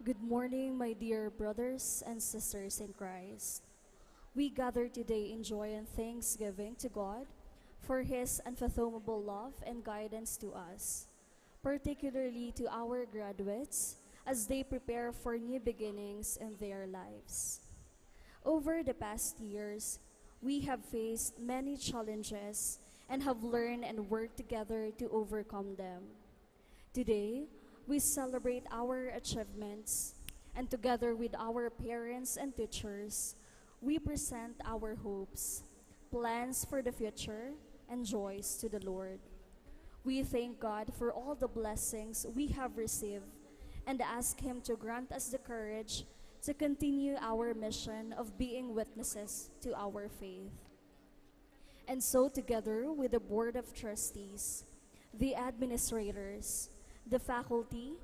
Good morning, my dear brothers and sisters in Christ. We gather today in joy and thanksgiving to God for His unfathomable love and guidance to us, particularly to our graduates as they prepare for new beginnings in their lives. Over the past years, we have faced many challenges and have learned and worked together to overcome them. Today, we celebrate our achievements, and together with our parents and teachers, we present our hopes, plans for the future, and joys to the Lord. We thank God for all the blessings we have received and ask Him to grant us the courage to continue our mission of being witnesses to our faith. And so, together with the Board of Trustees, the administrators, the faculty,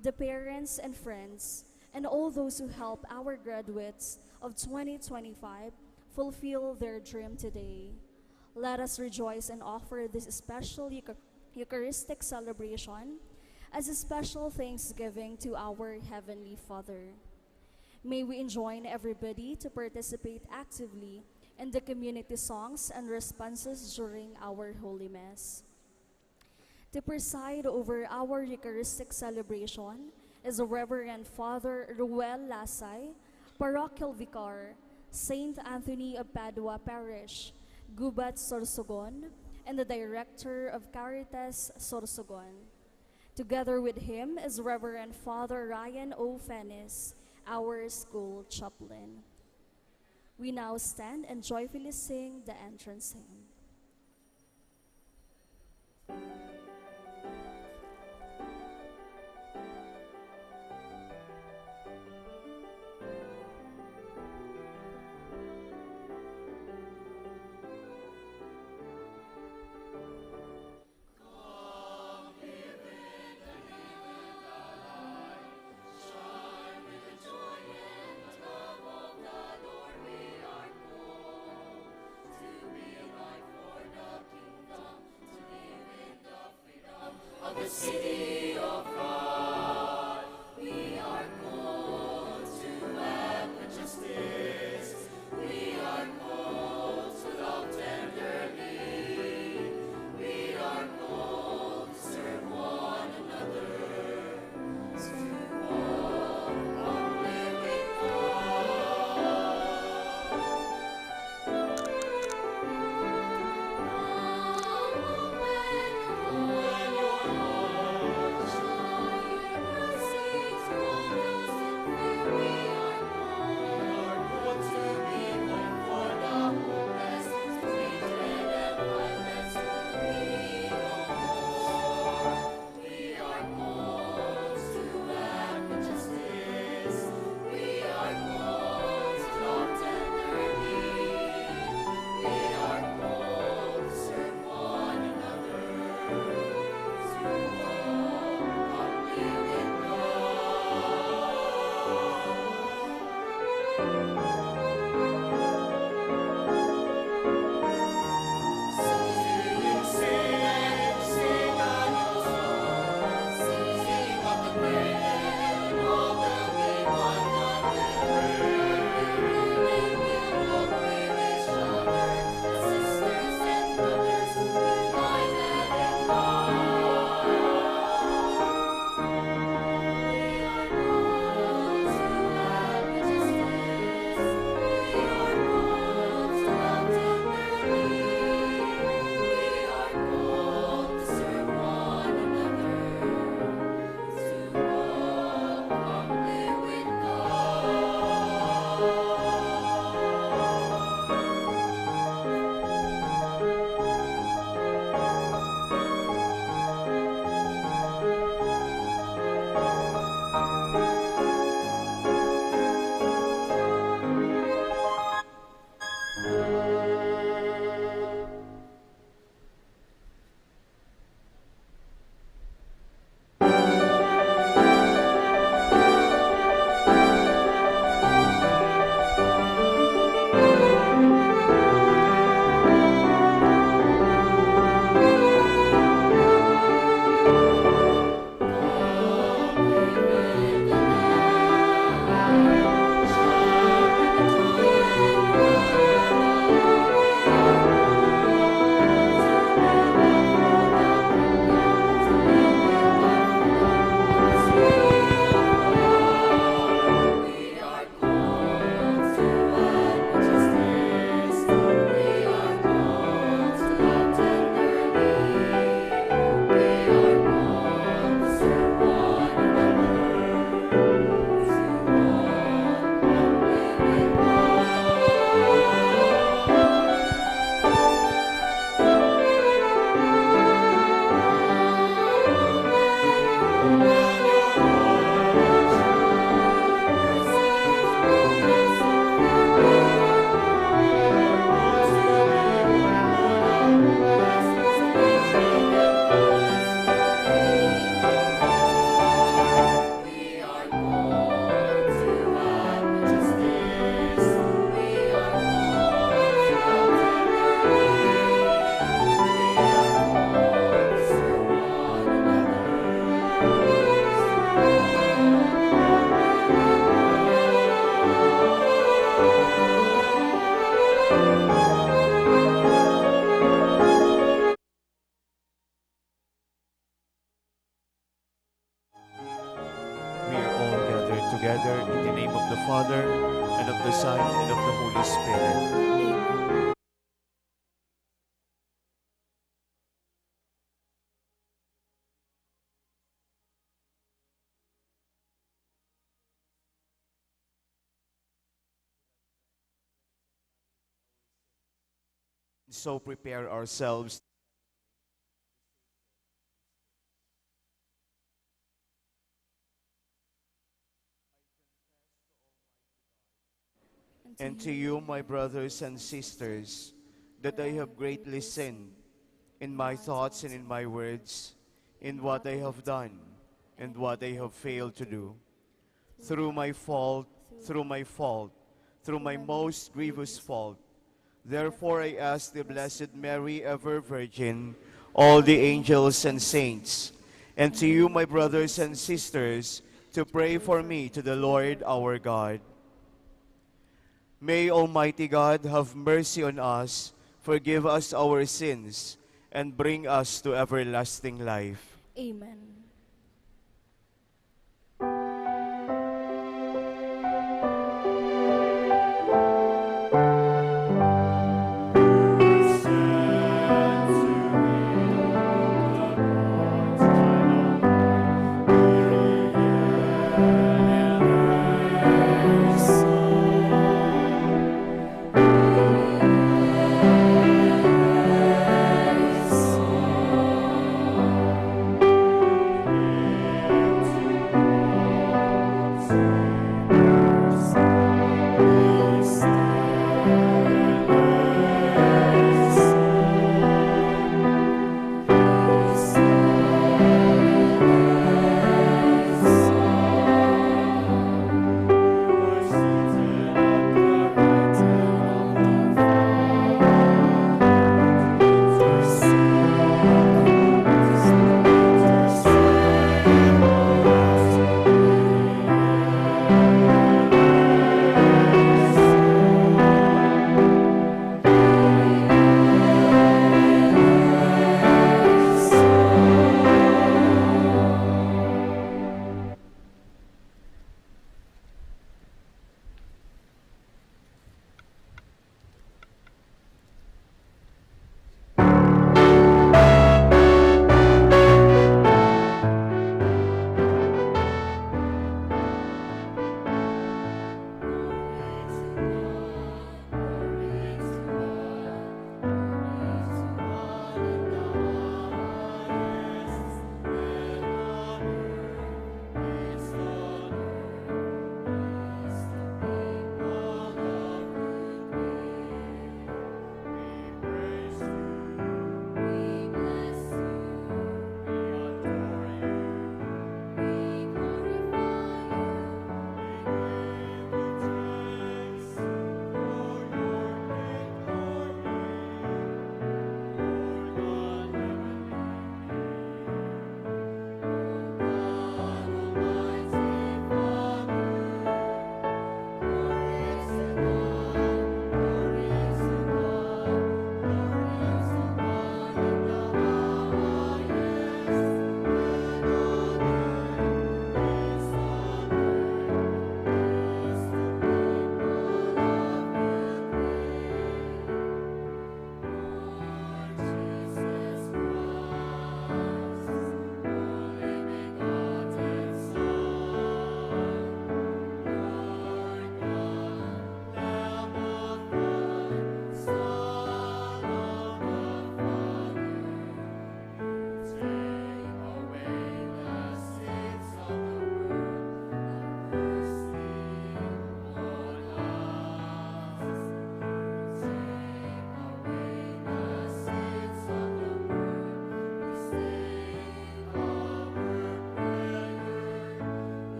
the parents and friends, and all those who help our graduates of 2025 fulfill their dream today, let us rejoice and offer this special Eucharistic celebration as a special thanksgiving to our Heavenly Father. May we enjoin everybody to participate actively in the community songs and responses during our Holy Mass. To preside over our Eucharistic celebration is Reverend Father 𝗟𝗏𝗏, Parochial Vicar, St. Anthony of Padua Parish, Gubat, Sorsogon, and the Director of Caritas, Sorsogon. Together with him is Reverend Father Ryan O. Fennis, our school chaplain. We now stand and joyfully sing the entrance hymn. The city of God, we are called to act with justice. We are called to love tenderly. We are called to serve one another, to walk humbly with God. together in the name of the Father, and of the Son, and of the Holy Spirit. So prepare ourselves. And to you, my brothers and sisters, that I have greatly sinned in my thoughts and in my words, in what I have done and what I have failed to do. Through my fault, through my most grievous fault. Therefore I ask the Blessed Mary, ever Virgin, all the angels and saints, and to you, my brothers and sisters, to pray for me to the Lord our God. May Almighty God have mercy on us, forgive us our sins, and bring us to everlasting life. Amen.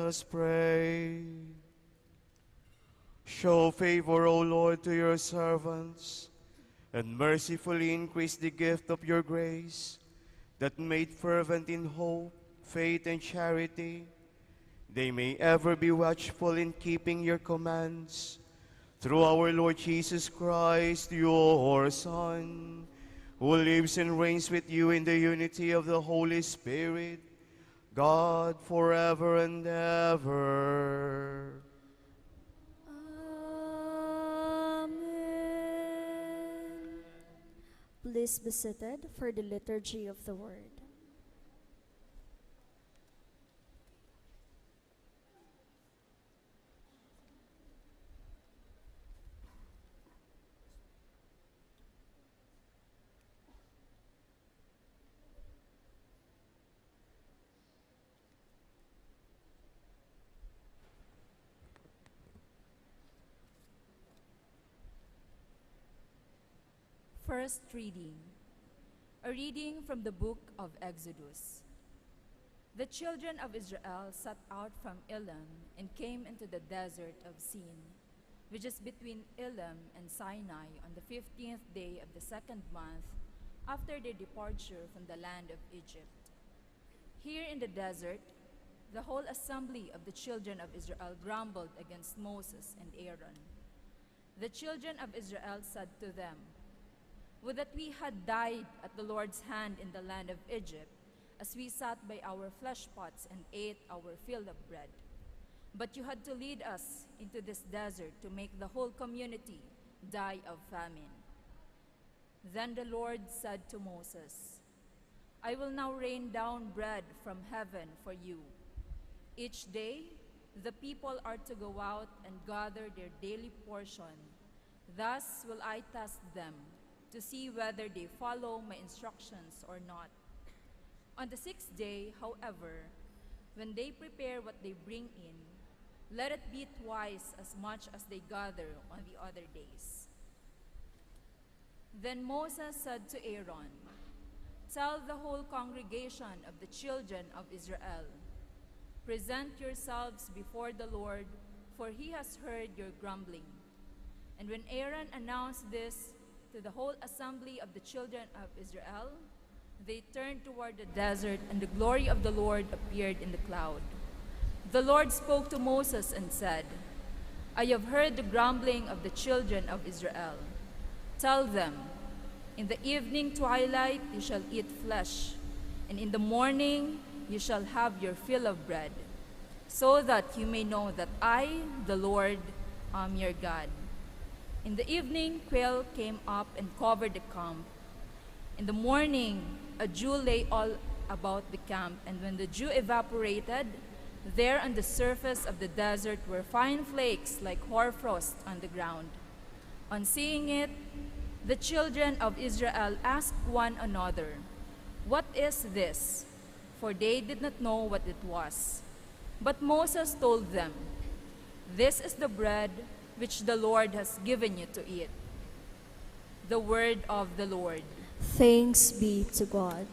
us pray. Show favor, O Lord, to your servants, and mercifully increase the gift of your grace, that made fervent in hope, faith, and charity, they may ever be watchful in keeping your commands. Through our Lord Jesus Christ, your Son, who lives and reigns with you in the unity of the Holy Spirit, God, forever and ever. Amen. Please be seated for the liturgy of the word. First reading. A reading from the book of Exodus. The children of Israel set out from Elim and came into the desert of Sin, which is between Elim and Sinai, on the 15th day of the second month after their departure from the land of Egypt. Here in the desert, the whole assembly of the children of Israel grumbled against Moses and Aaron. The children of Israel said to them, "Would that we had died at the Lord's hand in the land of Egypt, as we sat by our flesh pots and ate our fill of bread. But you had to lead us into this desert to make the whole community die of famine." Then the Lord said to Moses, "I will now rain down bread from heaven for you. Each day the people are to go out and gather their daily portion. Thus will I test them, to see whether they follow my instructions or not. On the 6th day, however, when they prepare what they bring in, let it be twice as much as they gather on the other days." Then Moses said to Aaron, "Tell the whole congregation of the children of Israel, present yourselves before the Lord, for he has heard your grumbling." And when Aaron announced this to the whole assembly of the children of Israel, they turned toward the desert, and the glory of the Lord appeared in the cloud. The Lord spoke to Moses and said, "I have heard the grumbling of the children of Israel. Tell them, in the evening twilight you shall eat flesh, and in the morning you shall have your fill of bread, so that you may know that I, the Lord, am your God." In the evening, quail came up and covered the camp. In the morning, a dew lay all about the camp, and when the dew evaporated, there on the surface of the desert were fine flakes like hoarfrost on the ground. On seeing it, the children of Israel asked one another, "What is this?" For they did not know what it was. But Moses told them, "This is the bread which the Lord has given you to eat." The word of the Lord. Thanks be to God.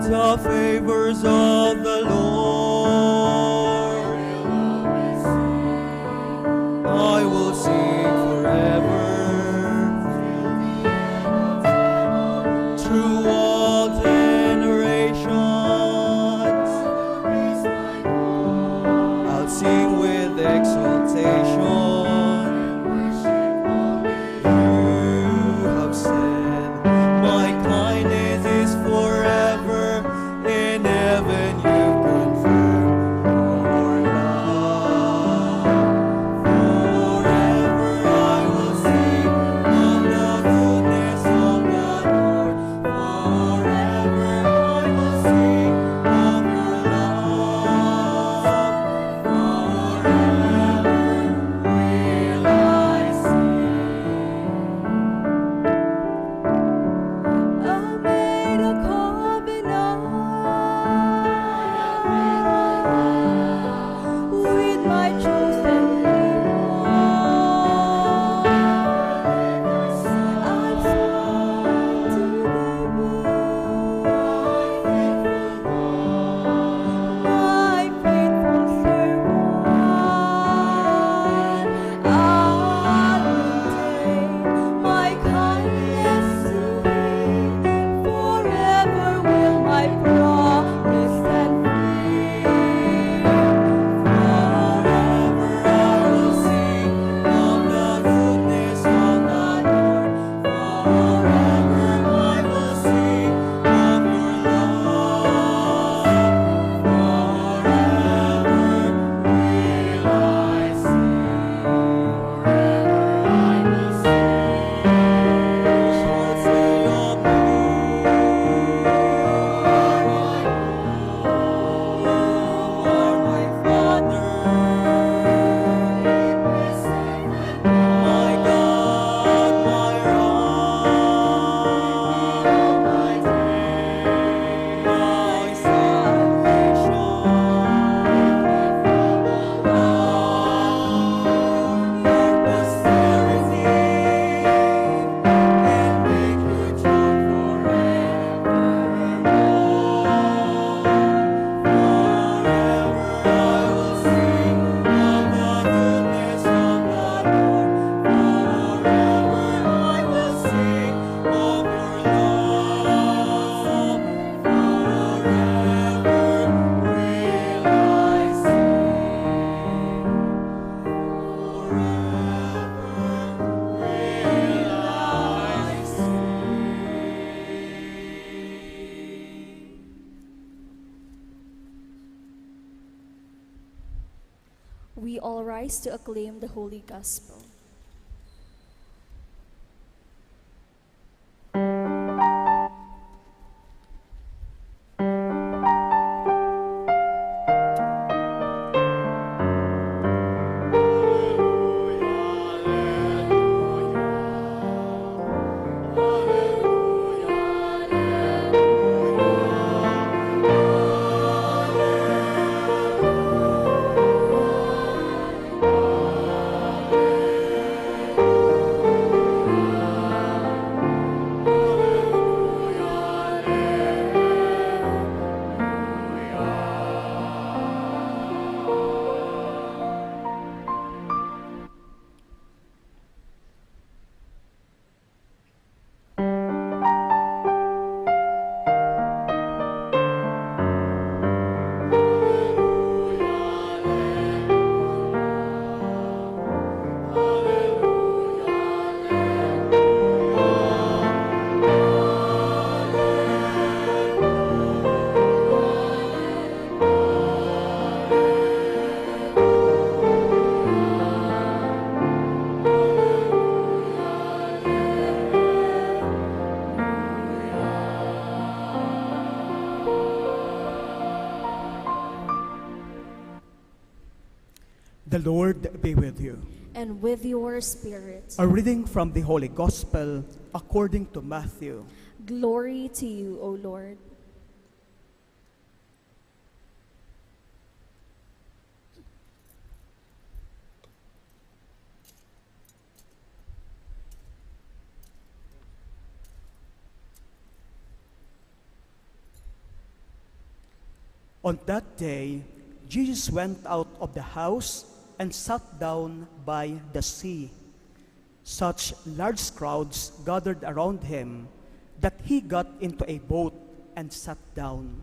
The favors of the Lord I will sing forever, through all generations. I we all rise to acclaim the Holy Gospel. The Lord be with you. And with your spirit. A reading from the Holy Gospel according to Matthew. Glory to you, O Lord. On that day, Jesus went out of the house and sat down by the sea. Such large crowds gathered around him that he got into a boat and sat down,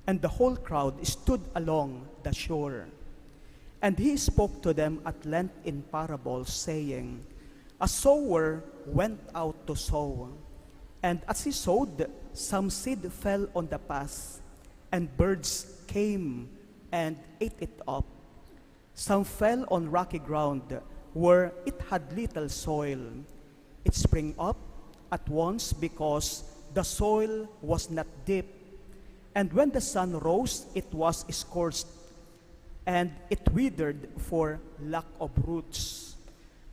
and the whole crowd stood along the shore. And he spoke to them at length in parables, saying, A sower went out to sow, and as he sowed, some seed fell on the path, and birds came and ate it up. Some fell on rocky ground, where it had little soil. It sprang up at once because the soil was not deep. And when the sun rose, it was scorched, and it withered for lack of roots.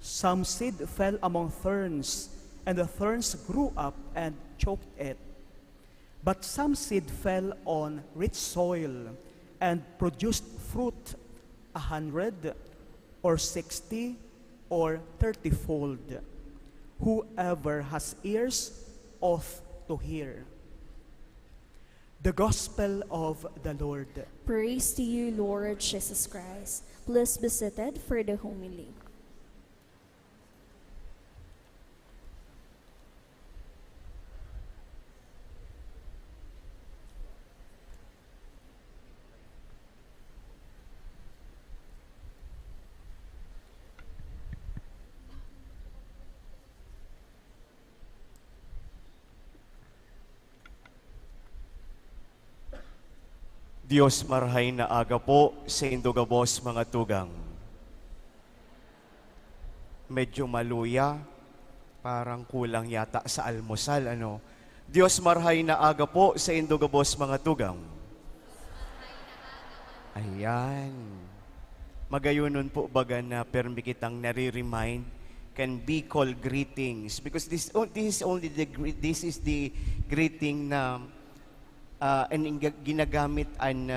Some seed fell among thorns, and the thorns grew up and choked it. But some seed fell on rich soil and produced fruit 100 or 60 or 30-fold. Whoever has ears ought to hear. The Gospel of the Lord. Praise to you, Lord Jesus Christ. Please be seated for the homily. Diyos marhay na aga po sa 𝗥𝘂𝗲𝗃 mga tugang. Medyo maluya, parang kulang yata sa almusal, ano? Diyos marhay na aga po sa 𝗥𝘂𝗃 mga tugang. Ayan. Magayunon po baga na permi kitang nare-remind can be called greetings because this is the greeting na ginagamit ang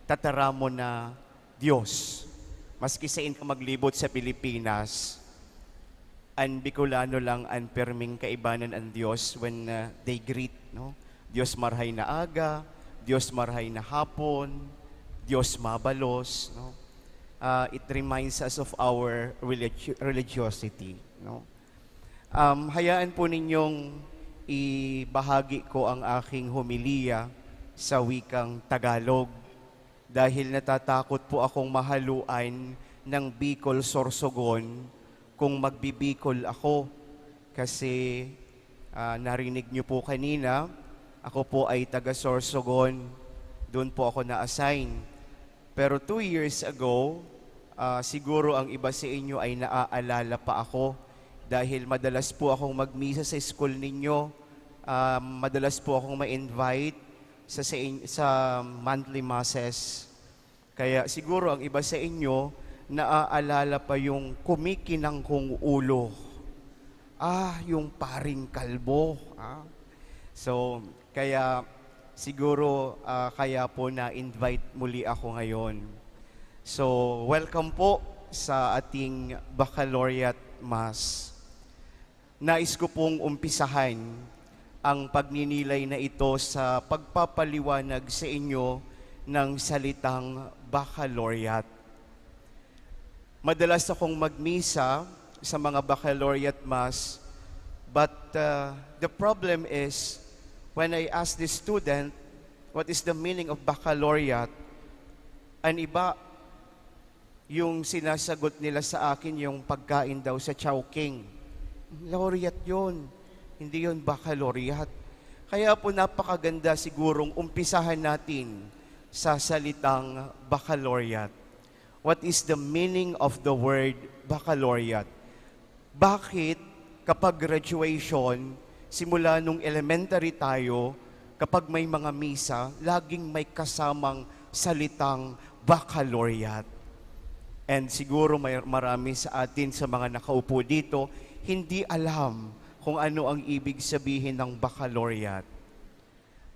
tataramo na Diyos. Maski sa inyo maglibot sa Pilipinas, ang Bicolano lang ang perming kaibanan ang Diyos when they greet. No? Diyos marhay na aga, Diyos marhay na hapon, Diyos mabalos. No? It reminds us of our religiosity. No? Hayaan po ninyong ibahagi ko ang aking homilya sa wikang Tagalog dahil natatakot po akong mahaluan ng Bicol Sorsogon kung magbibicol ako kasi narinig niyo po kanina, ako po ay taga Sorsogon, doon po ako na-assign. Pero 2 years ago, Siguro ang iba sa inyo ay naaalala pa ako dahil madalas po akong magmisa sa school ninyo. Madalas po akong ma-invite sa monthly masses. Kaya siguro ang iba sa inyo naaalala pa yung kumikinang kong ulo. Yung paring kalbo. So, kaya siguro kaya po na-invite muli ako ngayon. So, welcome po sa ating Baccalaureate Mass. Nais ko pong umpisahan ang pagninilay na ito sa pagpapaliwanag sa inyo ng salitang Baccalaureate. Madalas akong magmisa sa mga Baccalaureate Mass, but the problem is, when I ask the student, what is the meaning of Baccalaureate, ang iba, yung sinasagot nila sa akin, yung pagkain daw sa Chowking. Laureate yun. Hindi yun Baccalaureate. Kaya po napakaganda sigurong umpisahan natin sa salitang Baccalaureate. What is the meaning of the word Baccalaureate? Bakit kapag graduation, simula nung elementary tayo, kapag may mga misa, laging may kasamang salitang Baccalaureate? And siguro marami sa atin sa mga nakaupo dito, hindi alam kung ano ang ibig sabihin ng Baccalaureate.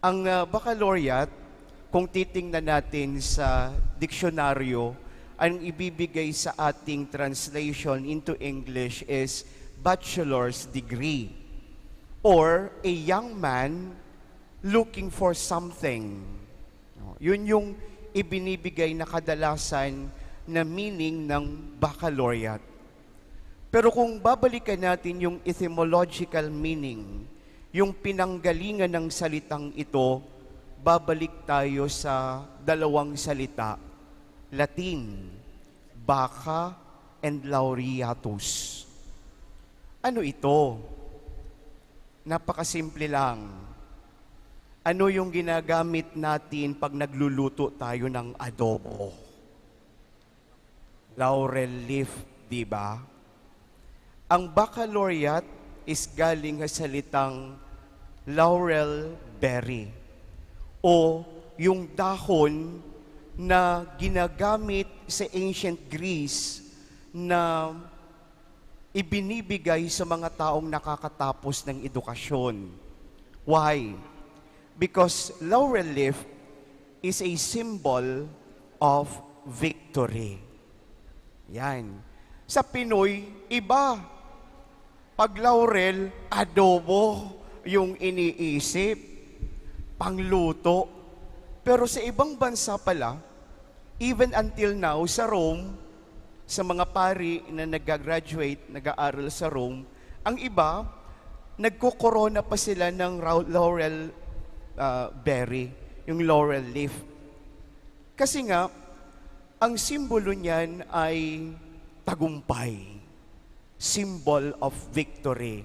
Ang Baccalaureate, kung titingnan natin sa diksyonaryo, ang ibibigay sa ating translation into English is bachelor's degree, or a young man looking for something. Yun yung ibinibigay na kadalasan na meaning ng Baccalaureate. Pero kung babalikan natin yung etymological meaning, yung pinanggalingan ng salitang ito, babalik tayo sa dalawang salita, Latin, Bacca and Laureatus. Ano ito? Napakasimple lang. Ano yung ginagamit natin pag nagluluto tayo ng adobo? Laurel leaf, di ba? Ang baccalaureate is galing sa salitang laurel berry o yung dahon na ginagamit sa ancient Greece na ibinibigay sa mga taong nakakatapos ng edukasyon. Why? Because laurel leaf is a symbol of victory. Yan. Sa Pinoy, iba. Pag laurel, adobo yung iniisip, pangluto. Pero sa ibang bansa pala, even until now, sa Rome, sa mga pari na nag-graduate, nag-aaral sa Rome, ang iba, nagkukorona pa sila ng laurel berry, yung laurel leaf. Kasi nga, ang simbolo niyan ay tagumpay. Symbol of victory.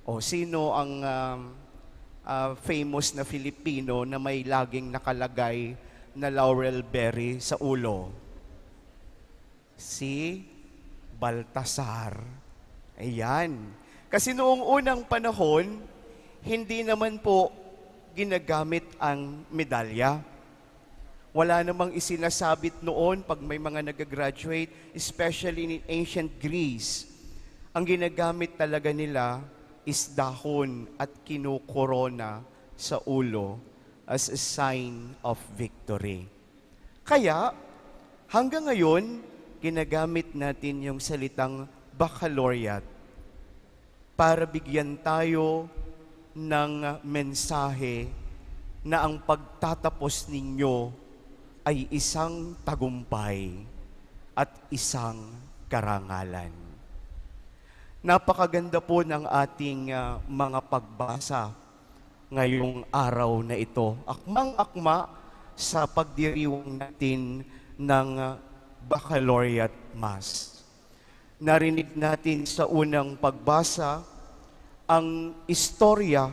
O sino ang famous na Filipino na may laging nakalagay na laurel berry sa ulo? Si Baltasar. Ayan. Kasi noong unang panahon, hindi naman po ginagamit ang medalya. Wala namang isinasabit noon pag may mga nag-graduate, especially in ancient Greece. Ang ginagamit talaga nila is dahon at kinukorona sa ulo as a sign of victory. Kaya, hanggang ngayon, ginagamit natin yung salitang baccalaureate para bigyan tayo ng mensahe na ang pagtatapos ninyo ay isang tagumpay at isang karangalan. Napakaganda po ng ating mga pagbasa ngayong araw na ito. Akmang-akma sa pagdiriwang natin ng Baccalaureate Mass. Narinig natin sa unang pagbasa ang istorya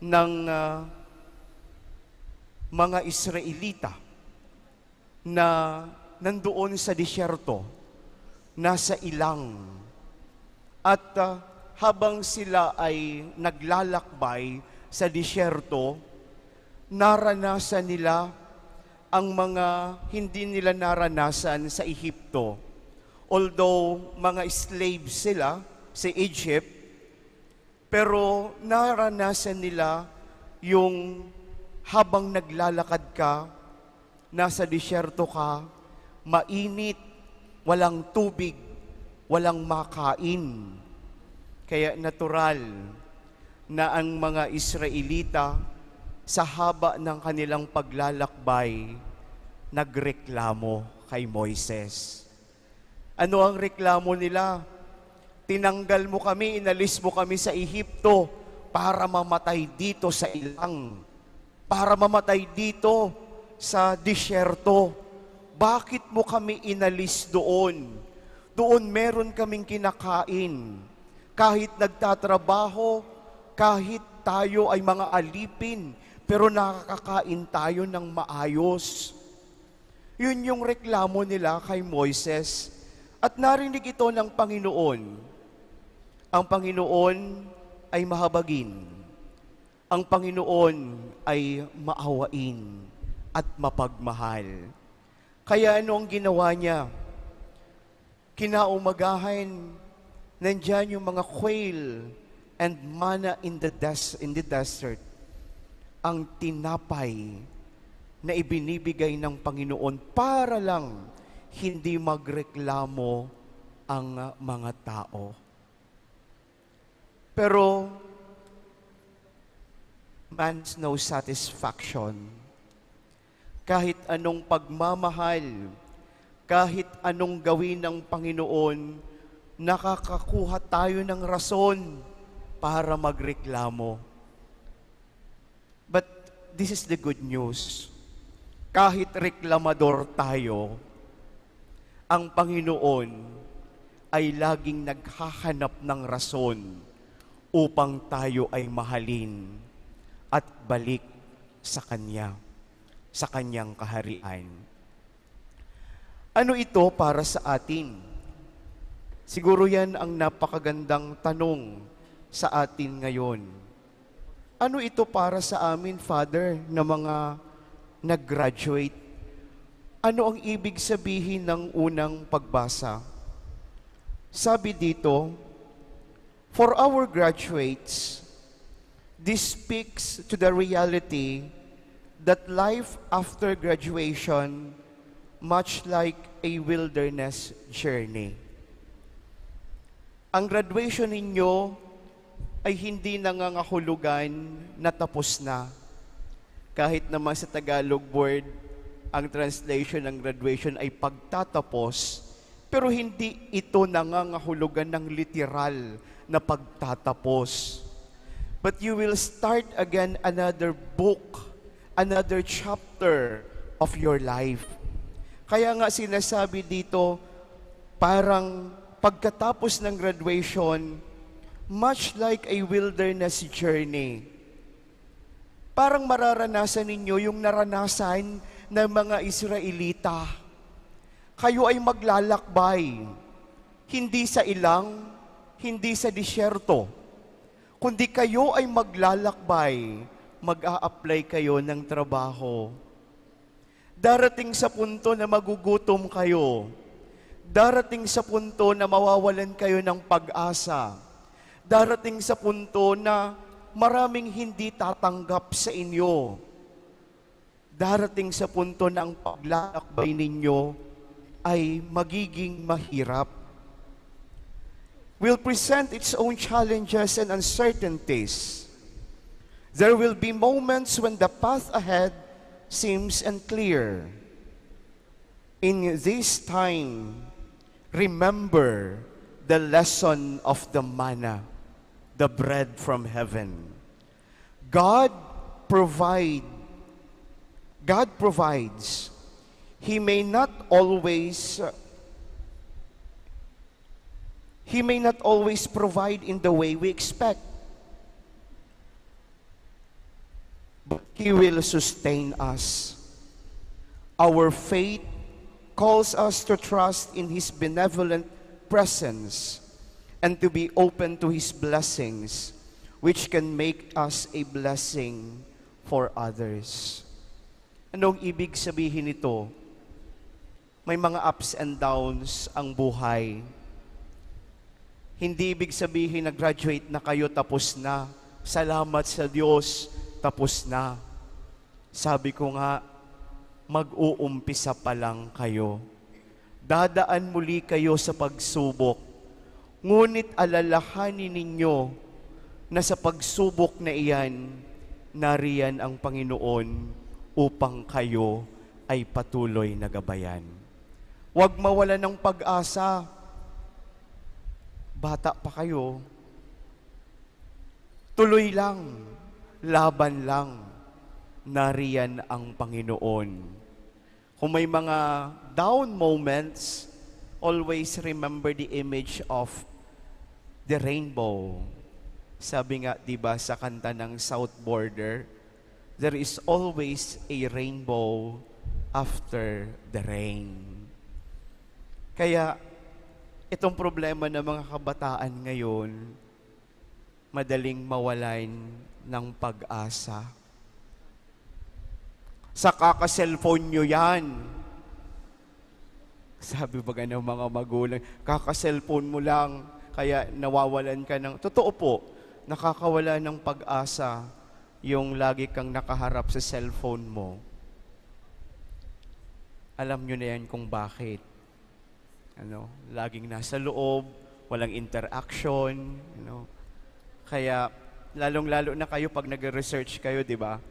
ng mga Israelita na nandoon sa disyerto, nasa ilang. At habang sila ay naglalakbay sa disyerto, naranasan nila ang mga hindi nila naranasan sa Ehipto. Although mga slaves sila sa Egypt, pero naranasan nila yung habang naglalakad ka, nasa disyerto ka, mainit, walang tubig, walang makain. Kaya natural na ang mga Israelita sa haba ng kanilang paglalakbay, nagreklamo kay Moises. Ano ang reklamo nila? Tinanggal mo kami, inalis mo kami sa Ehipto para mamatay dito sa ilang, para mamatay dito sa disyerto. Bakit mo kami inalis doon? Doon meron kaming kinakain. Kahit nagtatrabaho, kahit tayo ay mga alipin, pero nakakakain tayo ng maayos. Yun yung reklamo nila kay Moises. At narinig ito ng Panginoon. Ang Panginoon ay mahabagin. Ang Panginoon ay maawain at mapagmahal. Kaya ano ang ginawa niya? Kinaumagahan, nandyan yung mga quail and manna in the desert. Ang tinapay na ibinibigay ng Panginoon para lang hindi magreklamo ang mga tao. Pero man's no satisfaction. Kahit anong pagmamahal, kahit anong gawin ng Panginoon, nakakakuha tayo ng rason para magreklamo. But this is the good news. Kahit reklamador tayo, ang Panginoon ay laging naghahanap ng rason upang tayo ay mahalin at balik sa Kanya, sa Kanyang kaharian. Ano ito para sa atin? Siguro yan ang napakagandang tanong sa atin ngayon. Ano ito para sa amin, Father, na mga nag-graduate? Ano ang ibig sabihin ng unang pagbasa? Sabi dito, for our graduates, this speaks to the reality that life after graduation, much like a wilderness journey. Ang graduation ninyo ay hindi nangangahulugan na tapos na. Kahit naman sa Tagalog word, ang translation ng graduation ay pagtatapos, pero hindi ito nangangahulugan ng literal na pagtatapos. But you will start again another book, another chapter of your life. Kaya nga sinasabi dito, parang pagkatapos ng graduation, much like a wilderness journey, parang mararanasan ninyo yung naranasan ng mga Israelita. Kayo ay maglalakbay, hindi sa ilang, hindi sa disyerto, kundi kayo ay maglalakbay, mag-a-apply kayo ng trabaho. Darating sa punto na magugutom kayo. Darating sa punto na mawawalan kayo ng pag-asa. Darating sa punto na maraming hindi tatanggap sa inyo. Darating sa punto na ang paglalakbay ninyo ay magiging mahirap. Will present its own challenges and uncertainties. There will be moments when the path ahead seems unclear. In this time, remember the lesson of the manna, the bread from heaven. God provides. He may not always provide in the way we expect, but He will sustain us. Our faith calls us to trust in His benevolent presence and to be open to His blessings, which can make us a blessing for others. Anong ibig sabihin nito? May mga ups and downs ang buhay. Hindi ibig sabihin na graduate na kayo, tapos na. Salamat sa Diyos, tapos na. Sabi ko nga, mag-uumpisa pa lang kayo. Dadaan muli kayo sa pagsubok. Ngunit alalahanin ninyo na sa pagsubok na iyan, nariyan ang Panginoon upang kayo ay patuloy na gabayan. Huwag mawala ng pag-asa. Bata pa kayo. Tuloy lang, laban lang. Nariyan ang Panginoon. Kung may mga down moments, always remember the image of the rainbow. Sabi nga, di ba, sa kanta ng South Border, there is always a rainbow after the rain. Kaya, itong problema ng mga kabataan ngayon, madaling mawalan ng pag-asa. Sa kaka-cellphone nyo yan. Sabi ba ng mga magulang, kaka-cellphone mo lang, kaya nawawalan ka ng... Totoo po, nakakawala ng pag-asa yung lagi kang nakaharap sa cellphone mo. Alam nyo na yan kung bakit. Laging nasa loob, walang interaction. Kaya, lalong-lalo na kayo pag nagre-research kayo, di ba?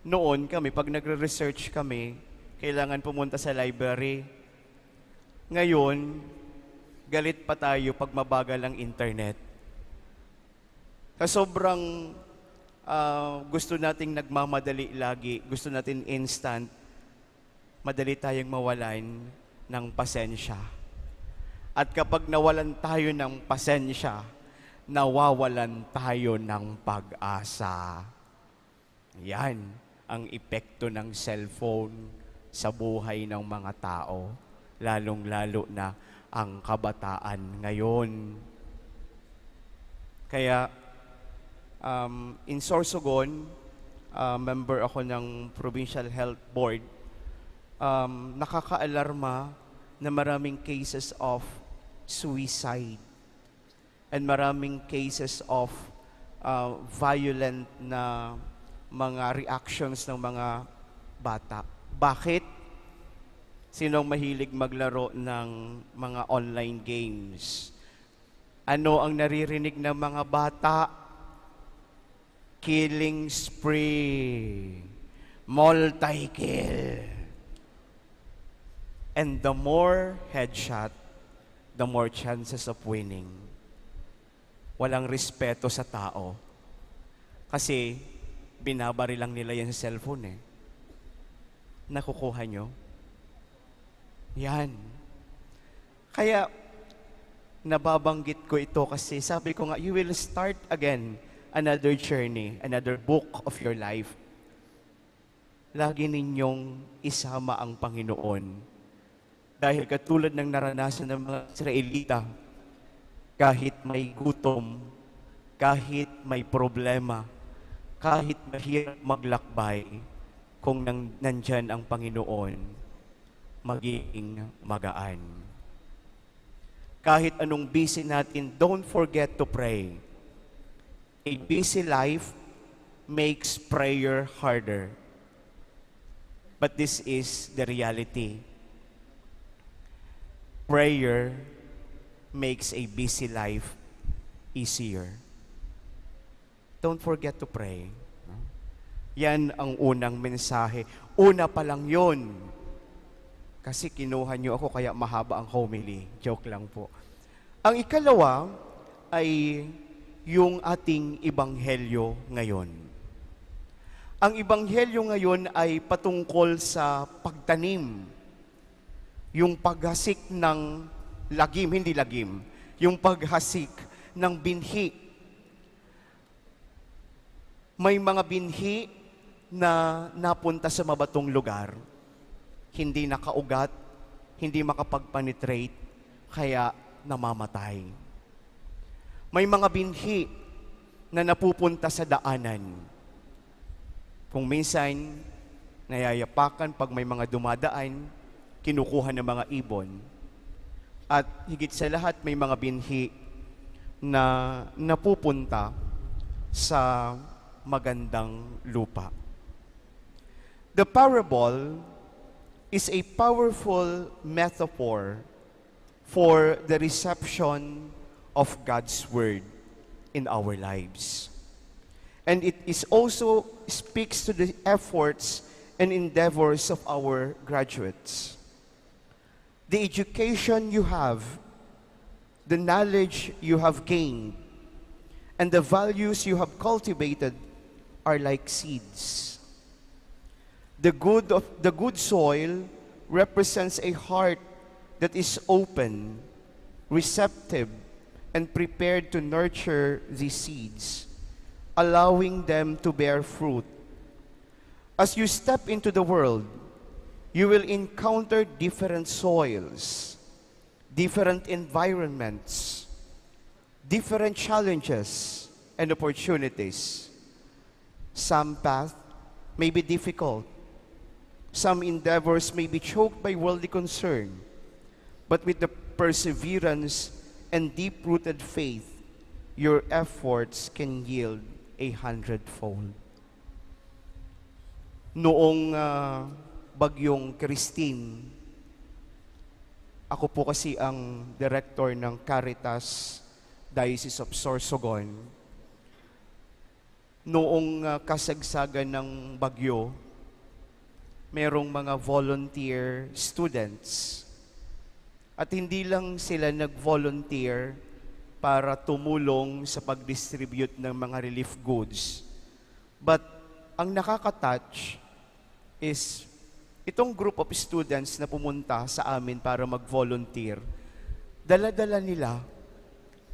Noon kami, pag nagre-research kami, kailangan pumunta sa library. Ngayon, galit pa tayo pag mabagal ang internet. Sa sobrang gusto nating nagmamadali lagi, gusto natin instant, madali tayong mawalan ng pasensya. At kapag nawalan tayo ng pasensya, nawawalan tayo ng pag-asa. Yan ang epekto ng cellphone sa buhay ng mga tao, lalong-lalo na ang kabataan ngayon. Kaya, in Sorsogon, member ako ng Provincial Health Board, nakaka-alarma na maraming cases of suicide and maraming cases of violent na mga reactions ng mga bata. Bakit? Sinong mahilig maglaro ng mga online games? Ano ang naririnig ng mga bata? Killing spree, multi-kill. And the more headshot, the more chances of winning. Walang respeto sa tao. Kasi binabari lang nila yan sa cellphone eh. Nakukuha nyo? Yan. Kaya, nababanggit ko ito kasi sabi ko nga, you will start again another journey, another book of your life. Lagi ninyong isama ang Panginoon. Dahil katulad ng naranasan ng mga Israelita, kahit may gutom, kahit may problema, kahit mahirap maglakbay, kung nandyan ang Panginoon, magiging magaan. Kahit anong busy natin, don't forget to pray. A busy life makes prayer harder. But this is the reality. Prayer makes a busy life easier. Don't forget to pray. Yan ang unang mensahe. Una pa lang yun. Kasi kinuha niyo ako kaya mahaba ang homily. Joke lang po. Ang ikalawa ay yung ating ebanghelyo ngayon. Ang ebanghelyo ngayon ay patungkol sa pagtanim. Yung paghasik ng lagim, hindi lagim. Yung paghasik ng binhi. May mga binhi na napunta sa mabatong lugar, hindi nakaugat, hindi makapag-penetrate, kaya namamatay. May mga binhi na napupunta sa daanan. Kung minsan, nayayapakan pag may mga dumadaan, kinukuha ng mga ibon. At higit sa lahat, may mga binhi na napupunta sa magandang lupa. The parable is a powerful metaphor for the reception of God's Word in our lives. And it is also speaks to the efforts and endeavors of our graduates. The education you have, the knowledge you have gained, and the values you have cultivated are like seeds. The good soil represents a heart that is open, receptive, and prepared to nurture these seeds, allowing them to bear fruit. As you step into the world, you will encounter different soils, different environments, different challenges and opportunities. Some paths may be difficult. Some endeavors may be choked by worldly concern. But with the perseverance and deep-rooted faith, your efforts can yield 100-fold. Noong bagyong Christine, ako po kasi ang director ng Caritas, Diocese of Sorsogon. Noong kasagsagan ng bagyo, merong mga volunteer students. At hindi lang sila nag-volunteer para tumulong sa pag-distribute ng mga relief goods. But ang nakaka-touch is itong group of students na pumunta sa amin para mag-volunteer, dala-dala nila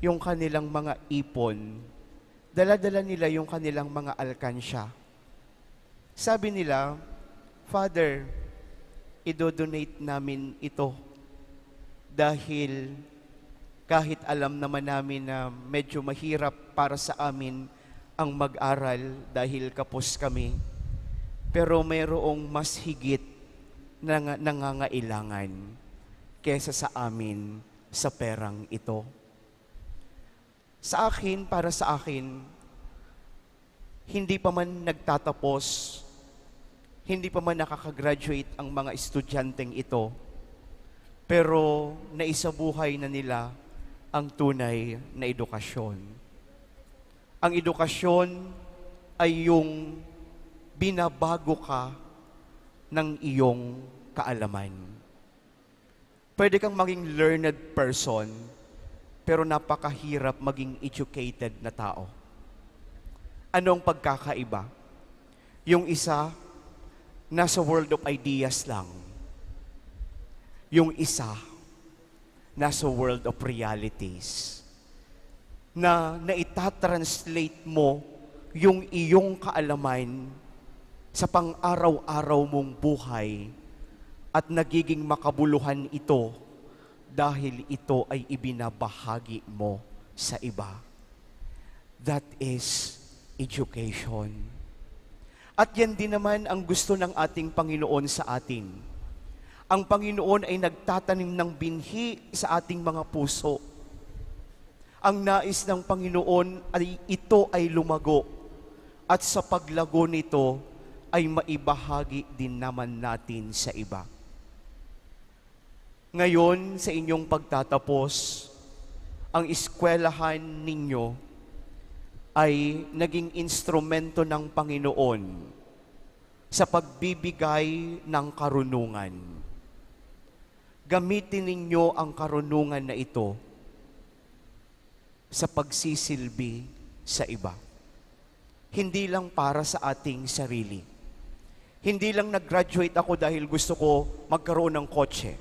yung kanilang mga ipon, dala-dala nila yung kanilang mga alkansya. Sabi nila, Father, idodonate namin ito dahil kahit alam naman namin na medyo mahirap para sa amin ang mag-aral dahil kapos kami, pero mayroong mas higit na nangangailangan kesa sa amin sa perang ito. Sa akin, para sa akin, hindi pa man nagtatapos, hindi pa man nakakagraduate ang mga estudyanteng ito, pero naisabuhay na nila ang tunay na edukasyon. Ang edukasyon ay yung binabago ka ng iyong kaalaman. Pwede kang maging learned person, pero napakahirap maging educated na tao. Anong pagkakaiba? Yung isa, nasa world of ideas lang. Yung isa, nasa world of realities. Na naitatranslate mo yung iyong kaalaman sa pang-araw-araw mong buhay at nagiging makabuluhan ito dahil ito ay ibinabahagi mo sa iba. That is education. At yan din naman ang gusto ng ating Panginoon sa atin. Ang Panginoon ay nagtatanim ng binhi sa ating mga puso. Ang nais ng Panginoon ay ito ay lumago at sa paglago nito ay maibahagi din naman natin sa iba. Ngayon, sa inyong pagtatapos, ang eskwelahan ninyo ay naging instrumento ng Panginoon sa pagbibigay ng karunungan. Gamitin ninyo ang karunungan na ito sa pagsisilbi sa iba. Hindi lang para sa ating sarili. Hindi lang nag-graduate ako dahil gusto ko magkaroon ng kotse,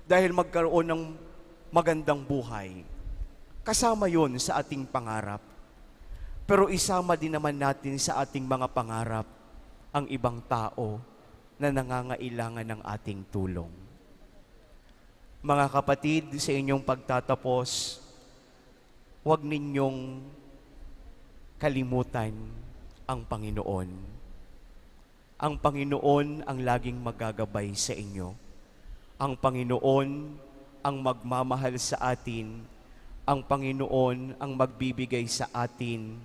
dahil magkaroon ng magandang buhay. Kasama yon sa ating pangarap. Pero isama din naman natin sa ating mga pangarap ang ibang tao na nangangailangan ng ating tulong. Mga kapatid, sa inyong pagtatapos, huwag ninyong kalimutan ang Panginoon. Ang Panginoon ang laging magagabay sa inyo. Ang Panginoon ang magmamahal sa atin. Ang Panginoon ang magbibigay sa atin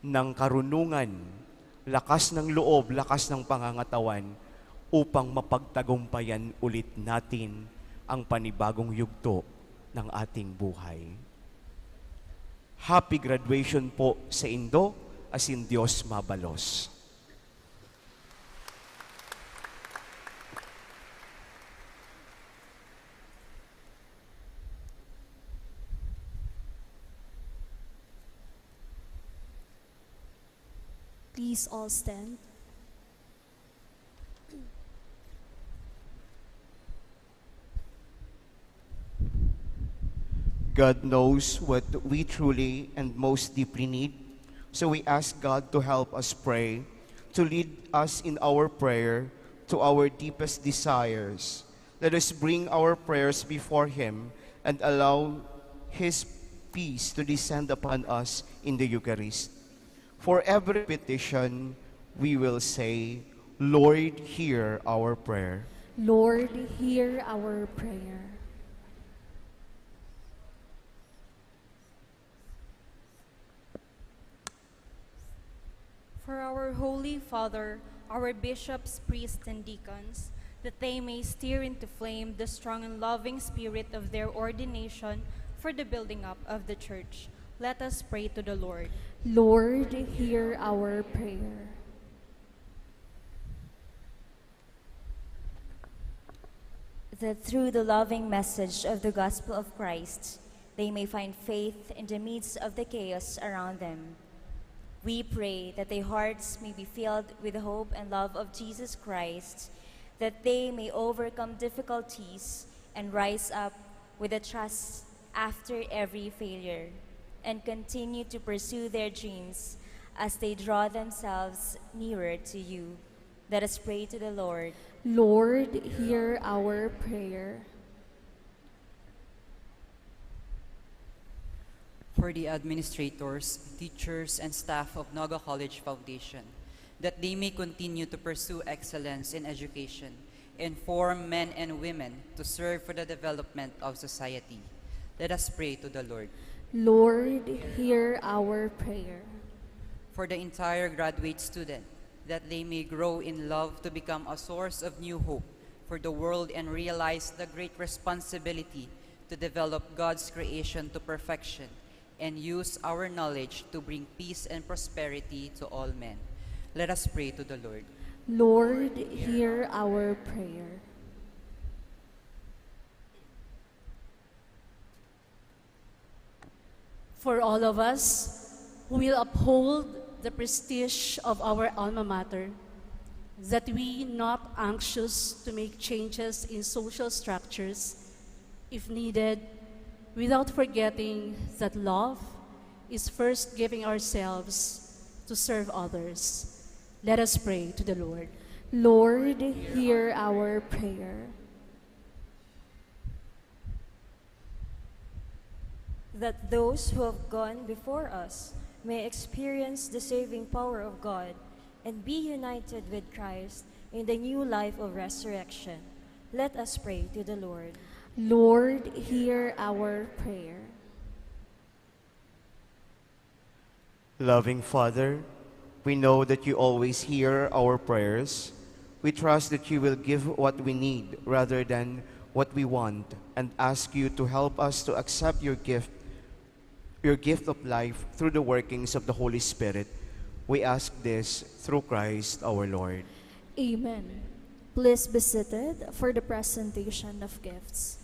ng karunungan, lakas ng loob, lakas ng pangangatawan upang mapagtagumpayan ulit natin ang panibagong yugto ng ating buhay. Happy graduation po sa Indo, asin Diyos mabalos. Please all stand. God knows what we truly and most deeply need, so we ask God to help us pray, to lead us in our prayer to our deepest desires. Let us bring our prayers before Him and allow His peace to descend upon us in the Eucharist. For every petition, we will say, Lord, hear our prayer. Lord, hear our prayer. For our Holy Father, our bishops, priests, and deacons, that they may steer into flame the strong and loving spirit of their ordination for the building up of the Church, let us pray to the Lord. Lord, hear our prayer. That through the loving message of the gospel of Christ, they may find faith in the midst of the chaos around them. We pray that their hearts may be filled with the hope and love of Jesus Christ, that they may overcome difficulties and rise up with a trust after every failure, and continue to pursue their dreams as they draw themselves nearer to you. Let us pray to the Lord. Lord, hear our prayer. For the administrators, teachers, and staff of Naga College Foundation, that they may continue to pursue excellence in education and form men and women to serve for the development of society. Let us pray to the Lord. Lord, hear our prayer. For the entire graduate student, that they may grow in love to become a source of new hope for the world and realize the great responsibility to develop God's creation to perfection and use our knowledge to bring peace and prosperity to all men. Let us pray to the Lord. Lord, hear our prayer. For all of us who will uphold the prestige of our alma mater, that we not anxious to make changes in social structures, if needed, without forgetting that love is first giving ourselves to serve others. Let us pray to the Lord. Lord, hear our prayer. That those who have gone before us may experience the saving power of God and be united with Christ in the new life of resurrection. Let us pray to the Lord. Lord, hear our prayer. Loving Father, we know that you always hear our prayers. We trust that you will give what we need rather than what we want, and ask you to help us to accept your gift of life through the workings of the Holy Spirit. We ask this through Christ our Lord. Amen. Please be seated for the presentation of gifts.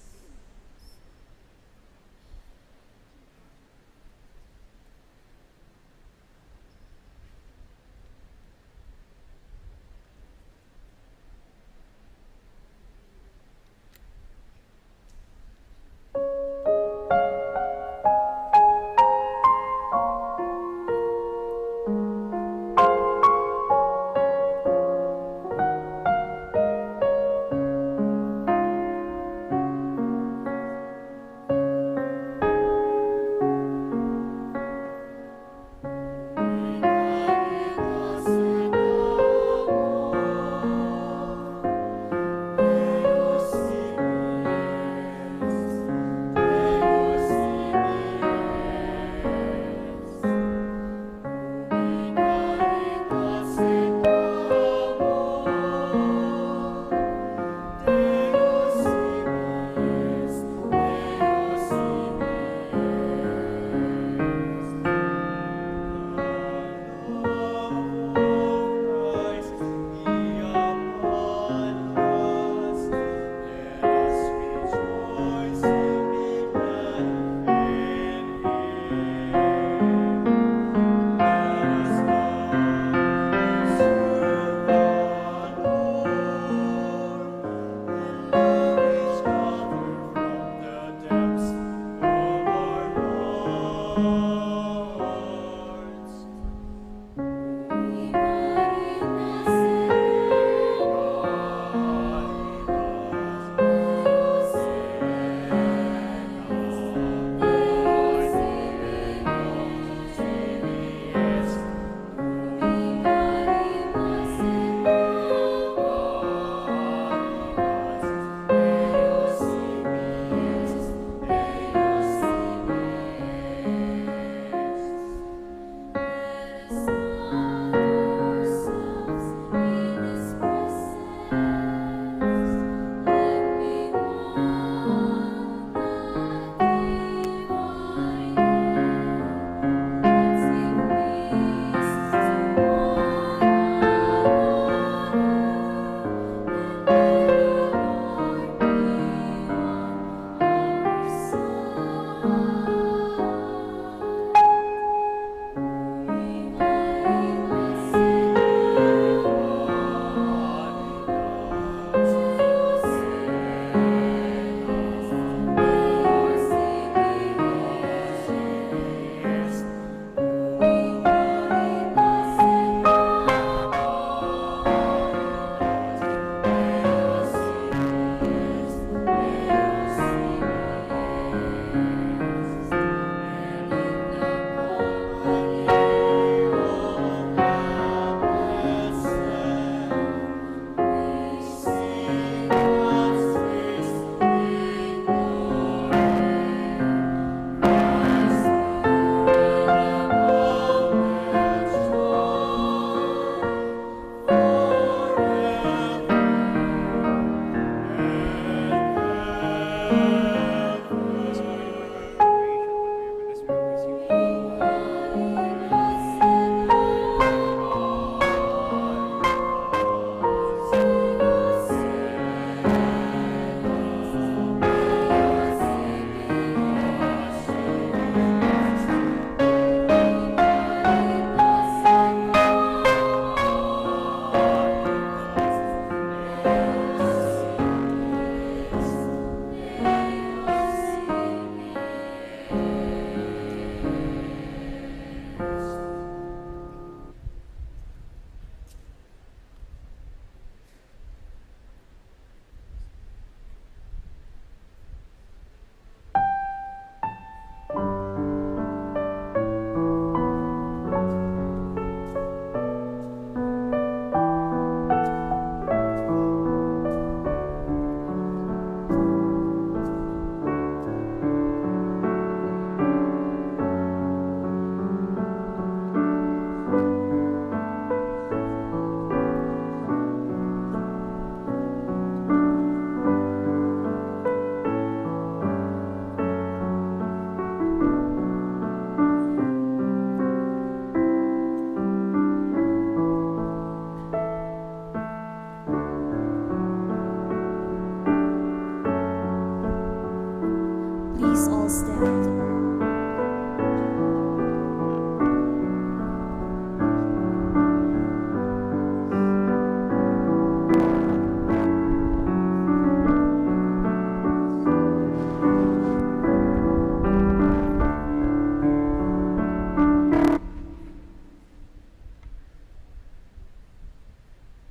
all stand.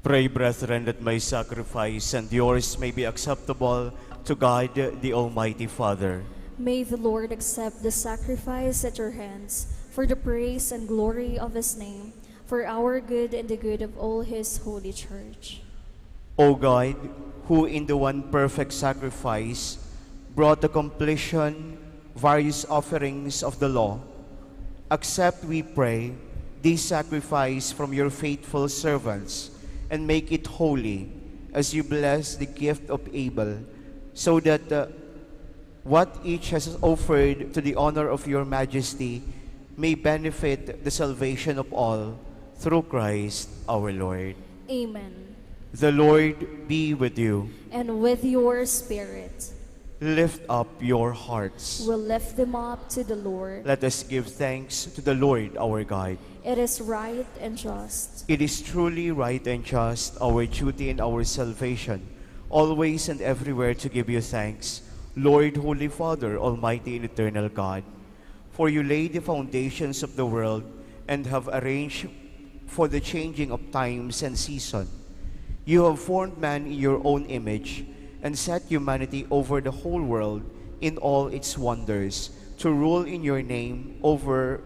Pray, brethren, that my sacrifice and yours may be acceptable to God, the Almighty Father. May the Lord accept the sacrifice at your hands for the praise and glory of his name, for our good and the good of all his holy church. O God, who in the one perfect sacrifice brought to completion various offerings of the law, accept, we pray, this sacrifice from your faithful servants, and make it holy, as you bless the gift of Abel, so that what each has offered to the honor of your majesty may benefit the salvation of all, through Christ our Lord. Amen. The Lord be with you. And with your spirit. Lift up your hearts. We'll lift them up to the Lord. Let us give thanks to the Lord our God. It is right and just. It is truly right and just, our duty and our salvation, always and everywhere to give you thanks, Lord, Holy Father, Almighty and Eternal God. For you laid the foundations of the world and have arranged for the changing of times and season. You have formed man in your own image and set humanity over the whole world in all its wonders, to rule in your name over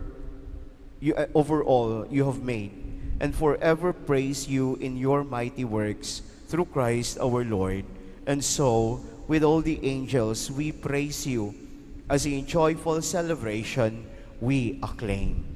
all you have made, and forever praise you in your mighty works, through Christ our Lord. And so, with all the angels, we praise you. As in joyful celebration, we acclaim.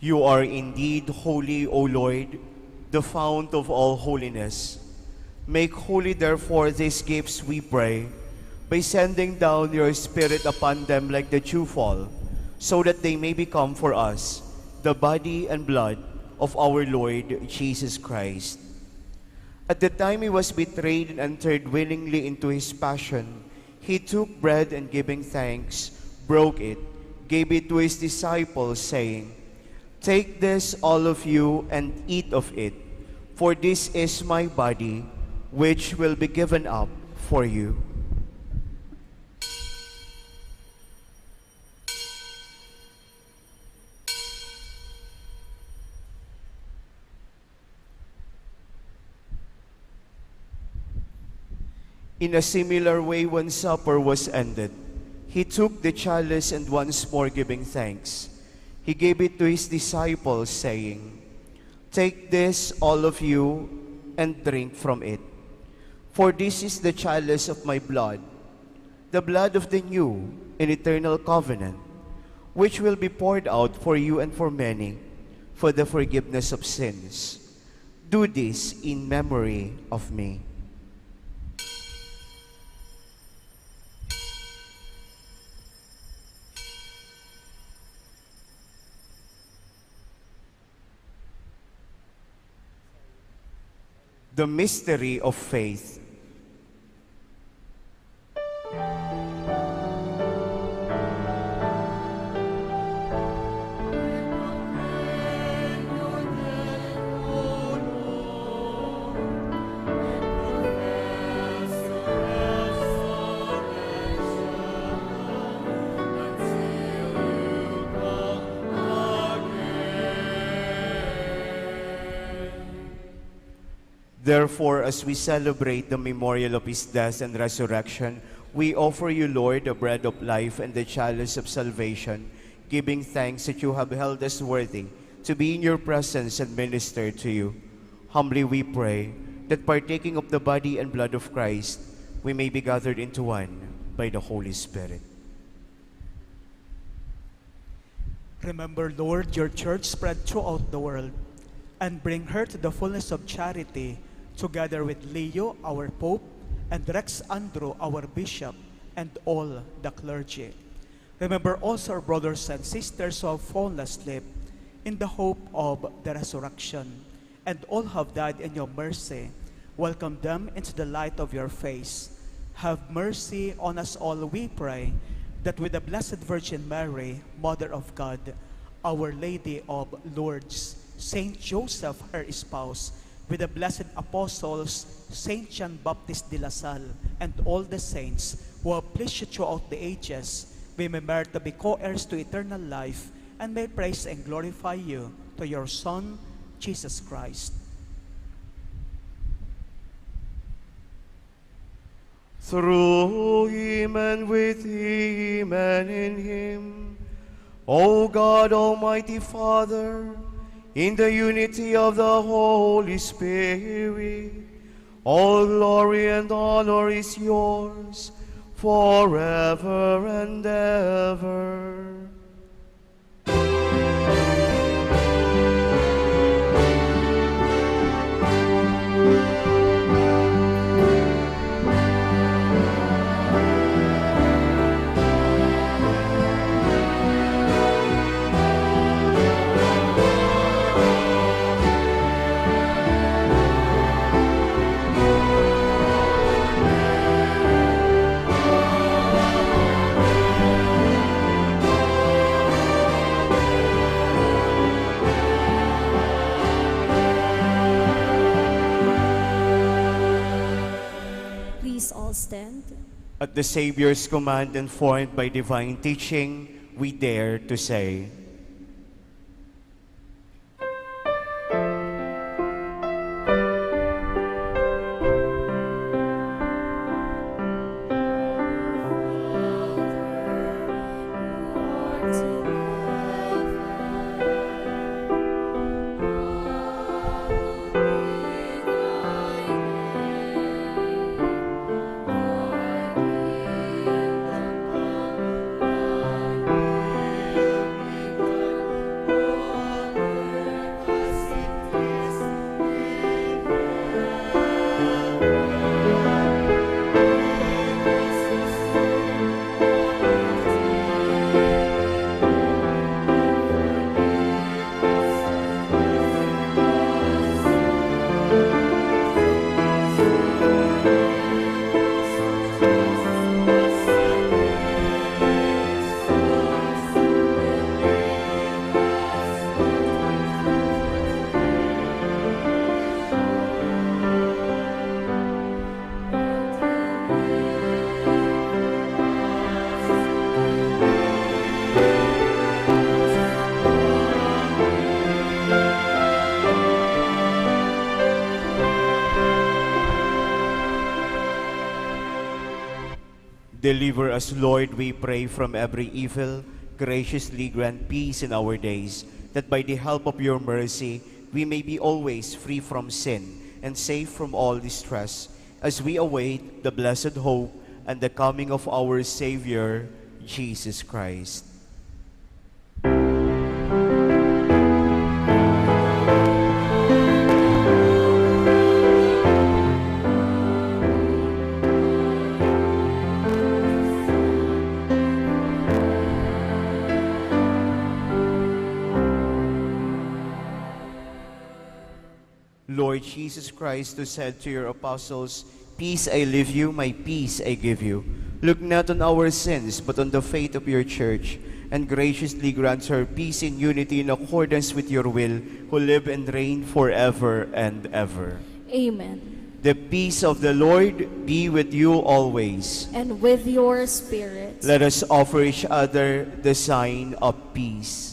You are indeed holy, O Lord, the fount of all holiness. Make holy, therefore, these gifts, we pray, by sending down your Spirit upon them like the dewfall, so that they may become for us the body and blood of our Lord Jesus Christ. At the time he was betrayed and entered willingly into his passion, he took bread and giving thanks, broke it, gave it to his disciples, saying, "Take this, all of you, and eat of it, for this is my body, which will be given up for you." In a similar way, when supper was ended, he took the chalice and once more giving thanks, he gave it to his disciples, saying, "Take this, all of you, and drink from it. For this is the chalice of my blood, the blood of the new and eternal covenant, which will be poured out for you and for many for the forgiveness of sins. Do this in memory of me." The mystery of faith. Therefore, as we celebrate the memorial of his death and resurrection, we offer you, Lord, the bread of life and the chalice of salvation, giving thanks that you have held us worthy to be in your presence and minister to you. Humbly we pray that partaking of the body and blood of Christ, we may be gathered into one by the Holy Spirit. Remember, Lord, your church spread throughout the world, and bring her to the fullness of charity, together with Leo, our Pope, and Rex Andrew, our Bishop, and all the clergy. Remember also our brothers and sisters who have fallen asleep in the hope of the resurrection, and all have died in your mercy. Welcome them into the light of your face. Have mercy on us all, we pray, that with the Blessed Virgin Mary, Mother of God, Our Lady of Lourdes, Saint Joseph, her spouse, with the blessed apostles, Saint John Baptist de la Salle, and all the saints who have pleased you throughout the ages, we may merit to be co-heirs to eternal life, and may praise and glorify you to your Son, Jesus Christ. Through him and with him and in him, O God, Almighty Father, in the unity of the Holy Spirit, all glory and honor is yours forever and ever. Stand. At the Savior's command, informed by divine teaching, we dare to say, deliver us, Lord, we pray, from every evil. Graciously grant peace in our days, that by the help of your mercy we may be always free from sin and safe from all distress, as we await the blessed hope and the coming of our Savior, Jesus Christ. Lord Jesus Christ, who said to your apostles, "Peace I leave you, my peace I give you," look not on our sins, but on the faith of your church, and graciously grant her peace in unity in accordance with your will, who live and reign forever and ever. Amen. The peace of the Lord be with you always. And with your spirit. Let us offer each other the sign of peace.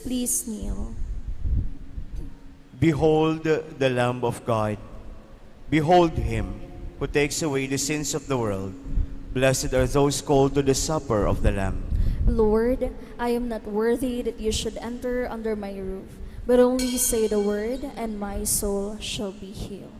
Please kneel. Behold the Lamb of God. Behold him who takes away the sins of the world. Blessed are those called to the supper of the Lamb. Lord, I am not worthy that you should enter under my roof, but only say the word, and my soul shall be healed.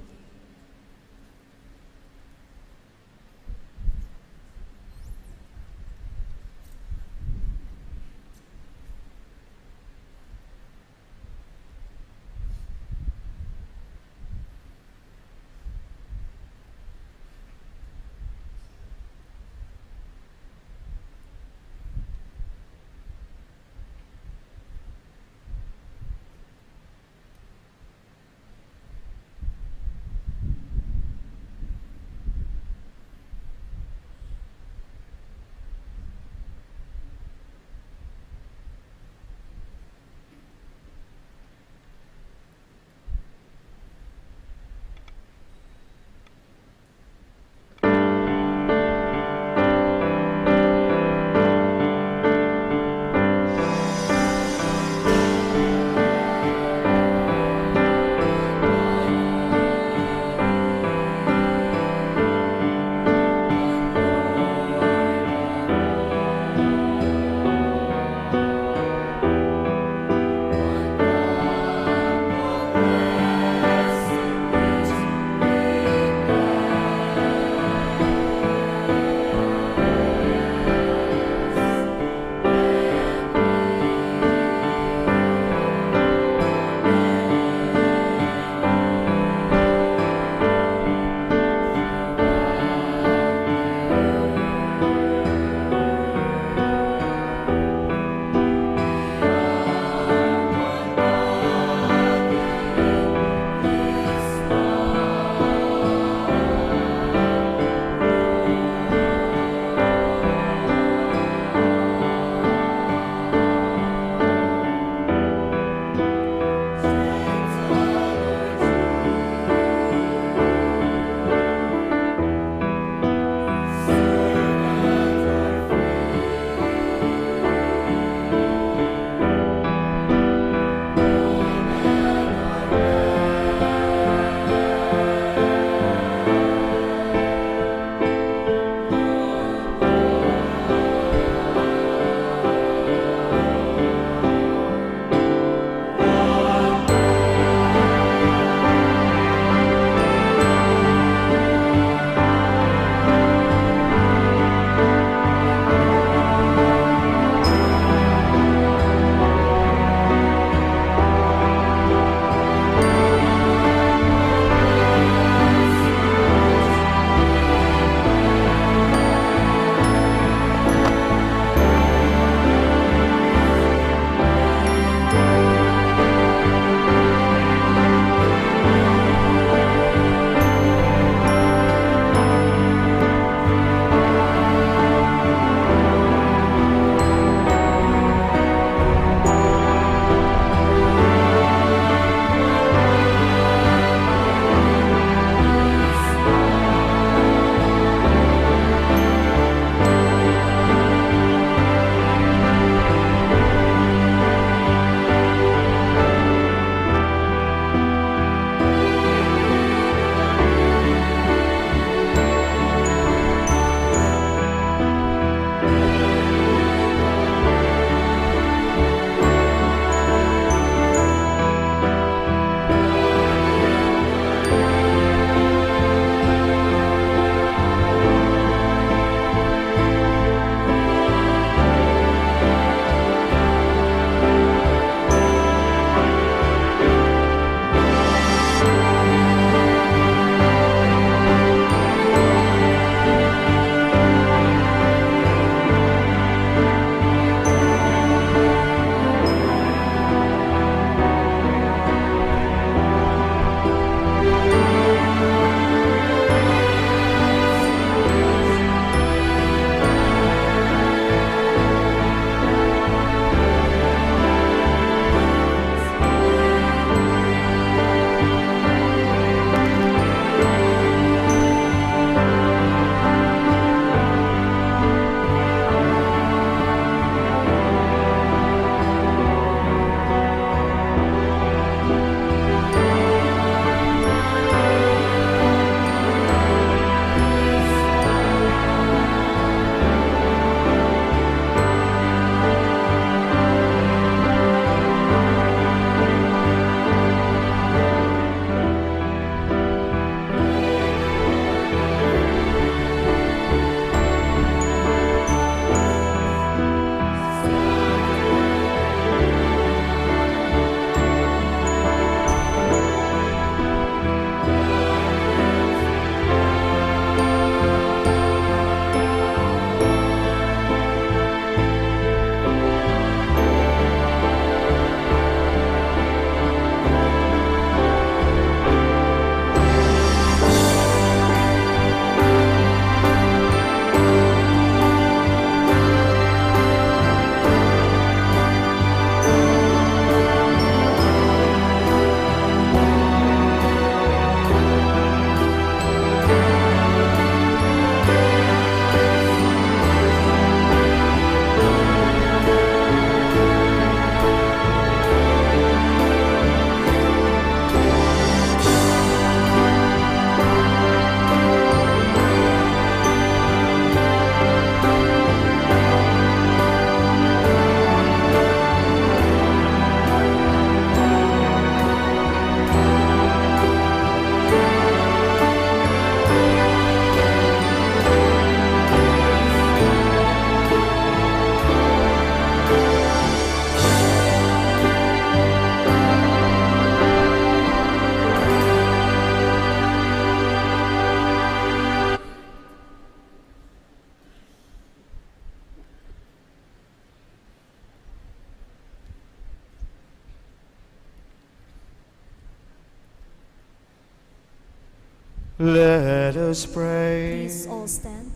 Let us pray. Please all stand.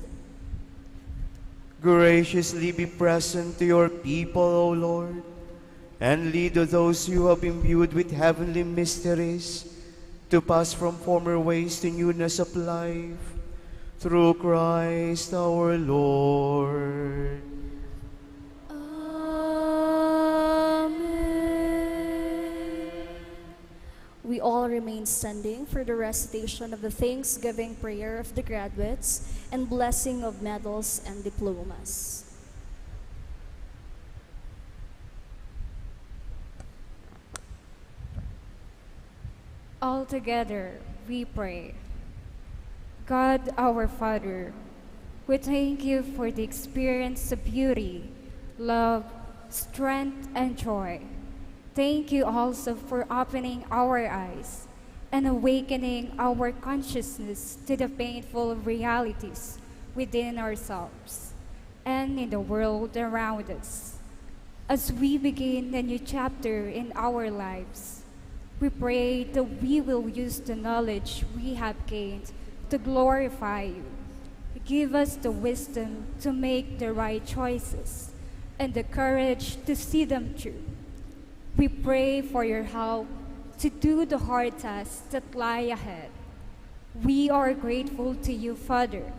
Graciously be present to your people, O Lord, and lead those you have imbued with heavenly mysteries to pass from former ways to newness of life. Through Christ our Lord. We all remain standing for the recitation of the Thanksgiving prayer of the graduates and blessing of medals and diplomas. All together we pray. God our Father, we thank you for the experience of beauty, love, strength, and joy. Thank you also for opening our eyes and awakening our consciousness to the painful realities within ourselves and in the world around us. As we begin a new chapter in our lives, we pray that we will use the knowledge we have gained to glorify you. Give us the wisdom to make the right choices and the courage to see them through. We pray for your help to do the hard tasks that lie ahead. We are grateful to you, Father,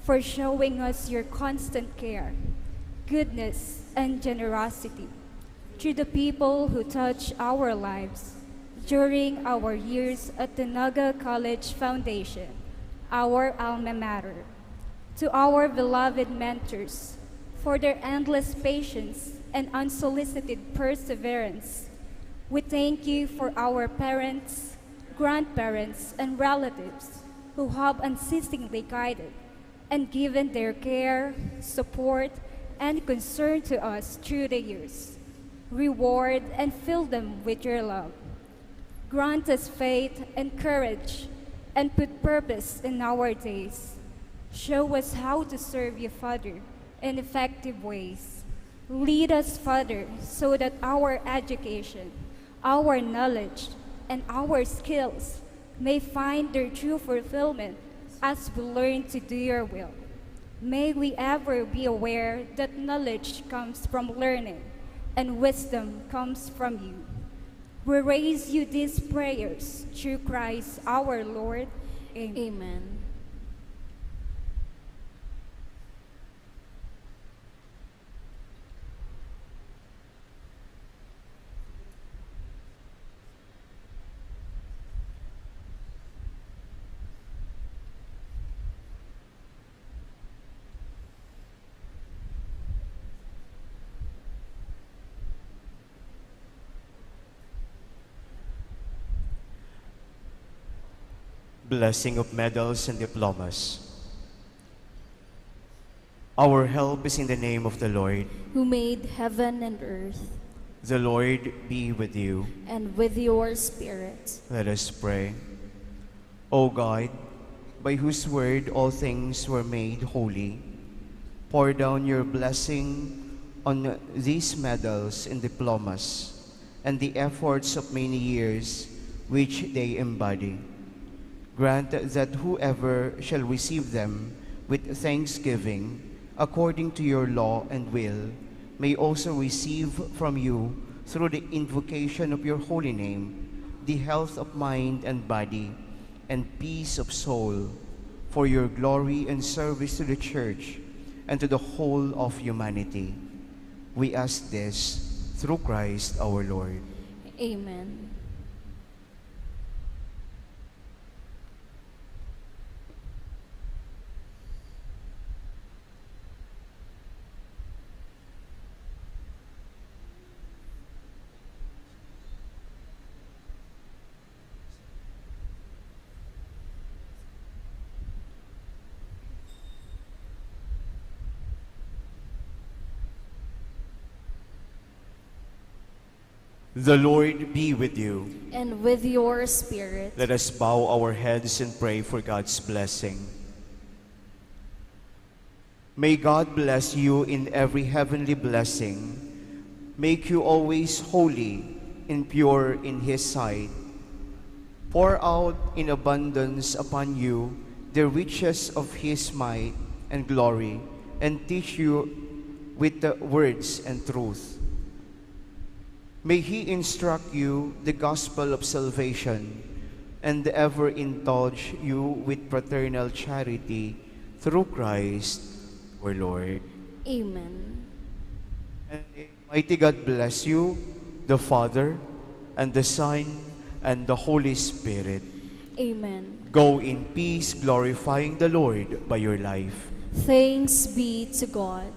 for showing us your constant care, goodness, and generosity through the people who touch our lives during our years at the Naga College Foundation, our alma mater. To our beloved mentors, for their endless patience and unsolicited perseverance. We thank you for our parents, grandparents, and relatives who have unceasingly guided and given their care, support, and concern to us through the years. Reward and fill them with your love. Grant us faith and courage and put purpose in our days. Show us how to serve you, Father, in effective ways. Lead us, Father, so that our education, our knowledge, and our skills may find their true fulfillment as we learn to do your will. May we ever be aware that knowledge comes from learning and wisdom comes from you. We raise you these prayers through Christ our Lord. Amen. Amen. Blessing of medals and diplomas. Our help is in the name of the Lord, who made heaven and earth. The Lord be with you. And with your spirit. Let us pray. O God, by whose word all things were made holy, pour down your blessing on these medals and diplomas and the efforts of many years which they embody. Grant that whoever shall receive them with thanksgiving, according to your law and will, may also receive from you, through the invocation of your holy name, the health of mind and body, and peace of soul, for your glory and service to the Church and to the whole of humanity. We ask this through Christ our Lord. Amen. The Lord be with you. And with your spirit. Let us bow our heads and pray for God's blessing. May God bless you in every heavenly blessing, make you always holy and pure in His sight. pour out in abundance upon you the riches of his might and glory, and teach you with the words and truth. May he instruct you the gospel of salvation, and ever indulge you with fraternal charity through Christ our Lord. Amen. And may mighty God bless you, the Father, and the Son, and the Holy Spirit. Amen. Go in peace, glorifying the Lord by your life. Thanks be to God.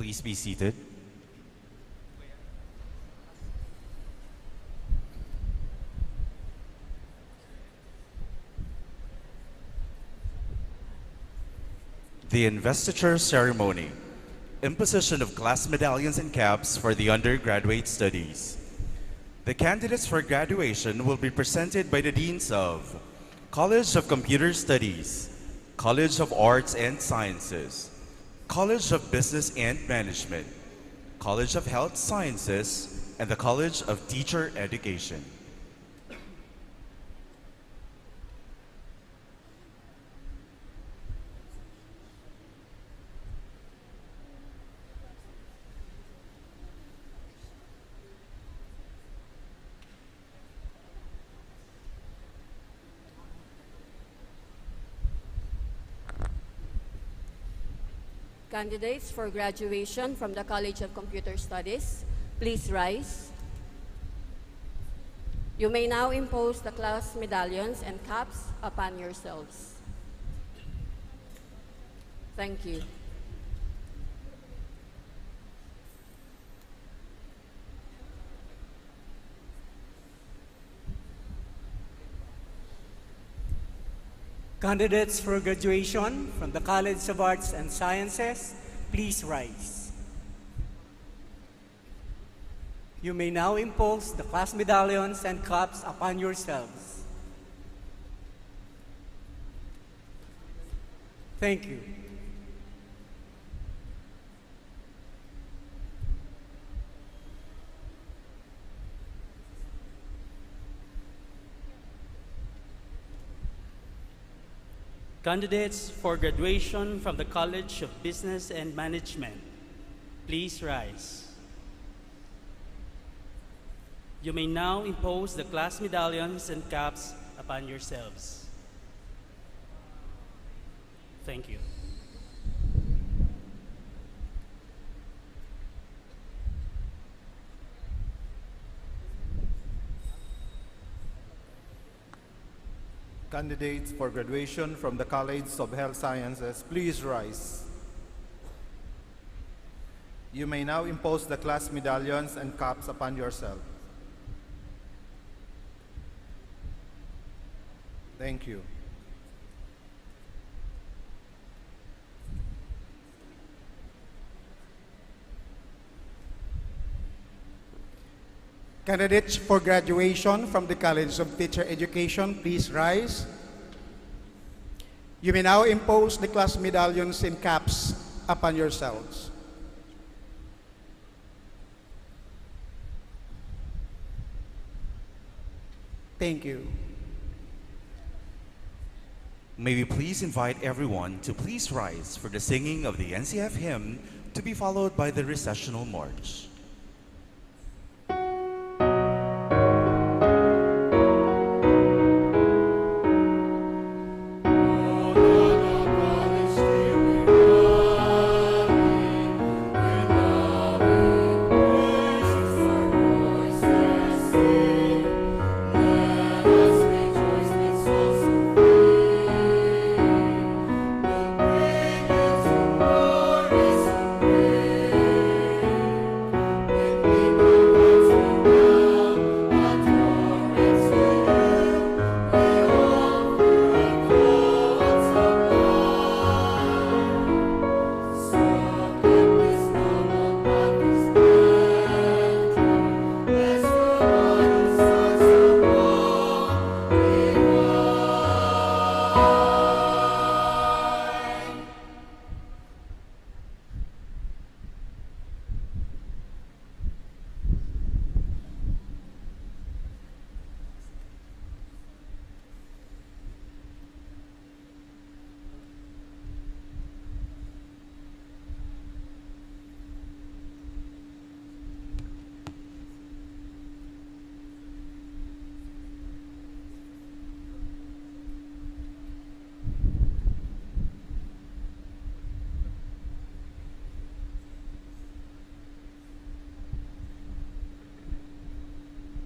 Please be seated. The investiture ceremony, imposition of class medallions and caps for the undergraduate studies. The candidates for graduation will be presented by the deans of College of Computer Studies, College of Arts and Sciences, College of Business and Management, College of Health Sciences, and the College of Teacher Education. Candidates for graduation from the College of Computer Studies, please rise. You may now impose the class medallions and caps upon yourselves. Thank you. Candidates for graduation from the College of Arts and Sciences, please rise. You may now impose the class medallions and caps upon yourselves. Thank you. Candidates for graduation from the College of Business and Management, please rise. You may now impose the class medallions and caps upon yourselves. Thank you. Candidates for graduation from the College of Health Sciences, please rise. You may now impose the class medallions and caps upon yourself. Thank you. Candidates for graduation from the College of Teacher Education, please rise. You may now impose the class medallions and caps upon yourselves. Thank you. May we please invite everyone to please rise for the singing of the NCF hymn, to be followed by the recessional march.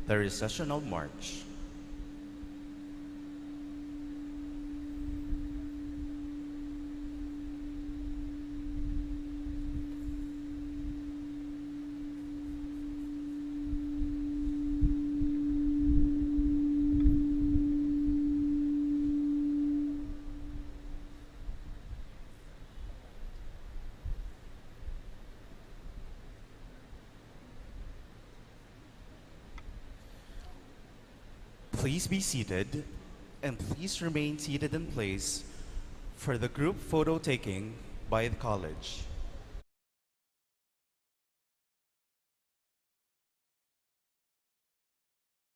The recessional march. Please be seated, and please remain seated in place for the group photo taking by the college.